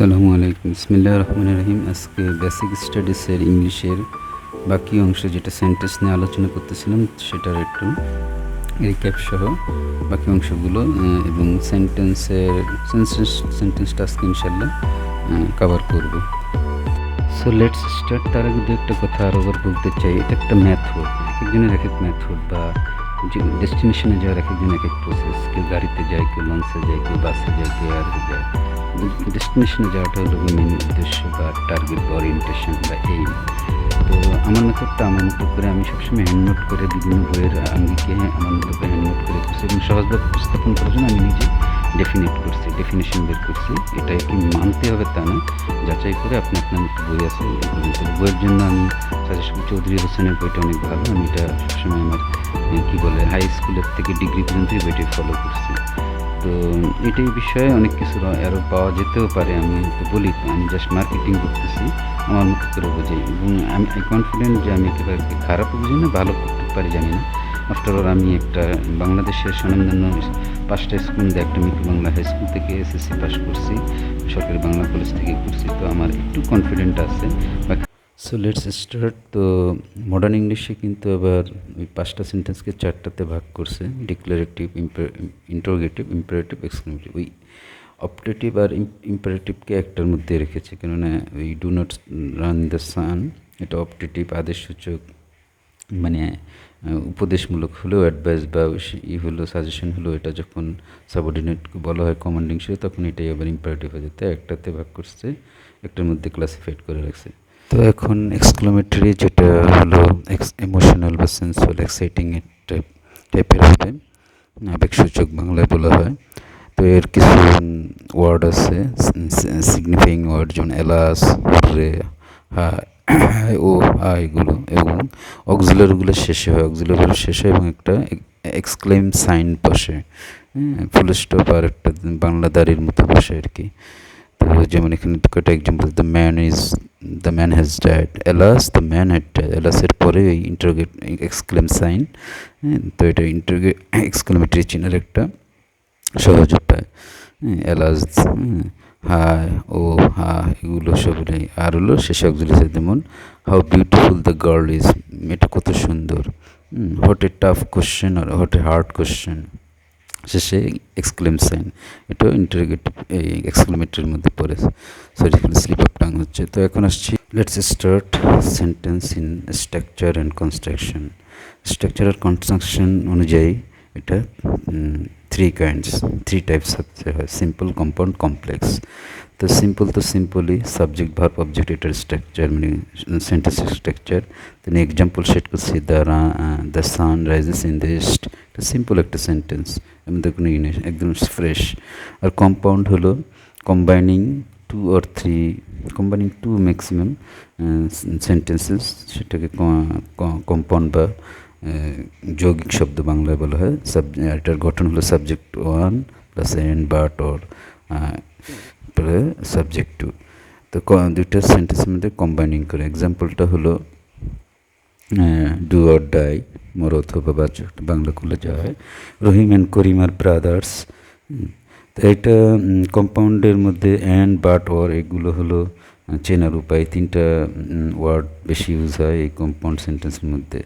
আসসালামু আলাইকুম, বিসমিল্লাহির রহমানির রহিম। আজকে বেসিক স্টাডিজের ইংলিশের বাকি অংশ যেটা সেন্টেন্স নিয়ে আলোচনা করতেছিলাম সেটার একটু রিক্যাপ সহ বাকি অংশগুলো এবং সেন্টেন্সটা আজকে ইনশাল্লাহ কভার করব। So let's start. তার আগে দু একটা কথা আবার বলতে চাই। এটা একটা মেথড, এক একজনের এক এক মেথড বা যে ডেস্টিনেশনে যাওয়ার এক একজন এক এক প্রসেস। কেউ গাড়িতে যায়, কেউ লঞ্চে যায়, কেউ বাসে যায়, কেউ এয়ারে যায়। ডেস্টিনেশনে যাওয়াটা হলো মেন উদ্দেশ্য বা টার্গেট বা ওরিয়েন্টেশন বা এইম। তো আমার মেথডটা আমার মতো করে আমি সবসময় হ্যান্ড নোট করে বিভিন্ন বইয়ের আঙ্গিকে আমার মতো করে হ্যান্ড নোট করে করছি এবং সহজভাবে উপস্থাপন করার জন্য আমি নিজে ডেফিনেশন বের করছি। এটা কি মানতে হবে তা না, যাচাই করে আপনি আপনার মতো বই আছে বইয়ের জন্য আমি সাজেস্ট করি চৌধুরী হোসেনের বইটা অনেক ভালো। আমি এটা সবসময় আমার হাই স্কুলের থেকে ডিগ্রি পর্যন্ত এই বইটি ফলো করছি। তো এটাই বিষয়ে অনেক কিছু আরও পাওয়া যেতেও পারে। আমি তো বলি আমি জাস্ট মার্কেটিং করতেছি, আমার মতো করে বোঝাই এবং আমি কনফিডেন্ট যে আমি একেবারে খারাপও বুঝি না, ভালো করতে পারি জানি না। আফটার অল আমি একটা বাংলাদেশের স্বনামধন্য 5টা স্কুল দিয়ে একটা মিঠু বাংলা হাই স্কুল থেকে এসএসসি পাস করছি, সরকারি বাংলা কলেজ থেকে করছি। তো আমার একটু কনফিডেন্ট আছে। So let's start. তো মডার্ন ইংলিশে কিন্তু আবার ওই 5টা সেন্টেন্সকে 4টাতে ভাগ করছে, ডিক্লারেটিভ, ইন্টারোগেটিভ, ইম্পারেটিভ, এক্সক্লেমেটিভ। ওই অপটেটিভ আর ইম্পারেটিভকে একটার মধ্যে রেখেছে, কেননা ওই do not run the sun এটা অপটেটিভ, আদেশসূচক, মানে উপদেশমূলক হলেও অ্যাডভাইস বা হলো সাজেশন হলো, এটা যখন সাবঅর্ডিনেটকে বলা হয় কমান্ডিং সে, তখন এটাই আবার ইম্পারেটিভ হয়ে যেতে একটাতে ভাগ করছে, একটার মধ্যে ক্লাসিফাইড করে রাখছে। তো এখন এক্সক্লেমেটরি যেটা হলো ইমোশনাল বা সেন্সুয়াল এক্সাইটিং টাইপের হবে, আবেগসূচক বাংলায় বলা হয়। তো এর কিছু ওয়ার্ড আছে, সিগনিফাইং ওয়ার্ড, যেমন এলাস, রে, হা, ও, হা, এগুলো। এবং অক্সিলারিগুলো শেষে হয়, অক্সিলারি শেষে এবং একটা এক্সক্লেম সাইন বসে, ফুল স্টপ আর একটা বাংলা দাড়ির মতো বসে আর কি। তো যেমন এখানে কয়েকটা example, the man has died, alas the man had died, এলাসের পরে এই ইন্টারোগেট এক্সক্লেম সাইন। তো এটা এক্সক্লেমেটরি চিহ্নের একটা সহজ উপায়। এলাস, হাই, ও, হা, এগুলো সবই। আর হলো শেষে অক্সিলারি, যেমন how beautiful the girl is, এটা কত সুন্দর। হোয়াট এ টাফ কোশ্চেন আর হোয়াট এ হার্ড কোশ্চেন, শেষে এক্সক্লেম সাইন, এটাও ইন্টারোগেটিভ এই এক্সক্লেমেটরির মধ্যে পড়ে। সরি, স্লিপ অফ টাং হচ্ছে। তো এখন আসছি, let's start sentence in structure and construction. Structure আর কনস্ট্রাকশন অনুযায়ী এটা থ্রি টাইপস হচ্ছে হয়, সিম্পল, কম্পাউন্ড, কমপ্লেক্স। তো সিম্পল তো সিম্পলি সাবজেক্ট ভার্ব অবজেক্ট, এটার স্ট্রাকচার মানে সেন্টেন্সের স্ট্রাকচার। তিনি এক্সাম্পল সেট করছি, the sun rises in the east, এটা সিম্পল একটা সেন্টেন্স, আমাদের কোনো একদম ফ্রেশ। আর কম্পাউন্ড হলো কম্বাইনিং টু ম্যাক্সিমাম সেন্টেন্সেস, সেটাকে কম্পাউন্ড বা যৌগিক শব্দ বাংলায় বলা হয়। এটার গঠন হলো subject 1 plus and but or subject 2। তো দুইটা সেন্টেন্সের মধ্যে কম্বাইনিং করে। এক্সাম্পলটা হলো ডু অর ডাই, মর অথবা বাঁচো, বাংলা করলে যা হয়। রহিম অ্যান্ড করিম আর ব্রাদার্স। তো এটা কম্পাউন্ডের মধ্যে অ্যান্ড, বাট, অর এগুলো হলো চেনার উপায়। 3টা ওয়ার্ড বেশি ইউজ হয় এই কম্পাউন্ড সেন্টেন্সের মধ্যে।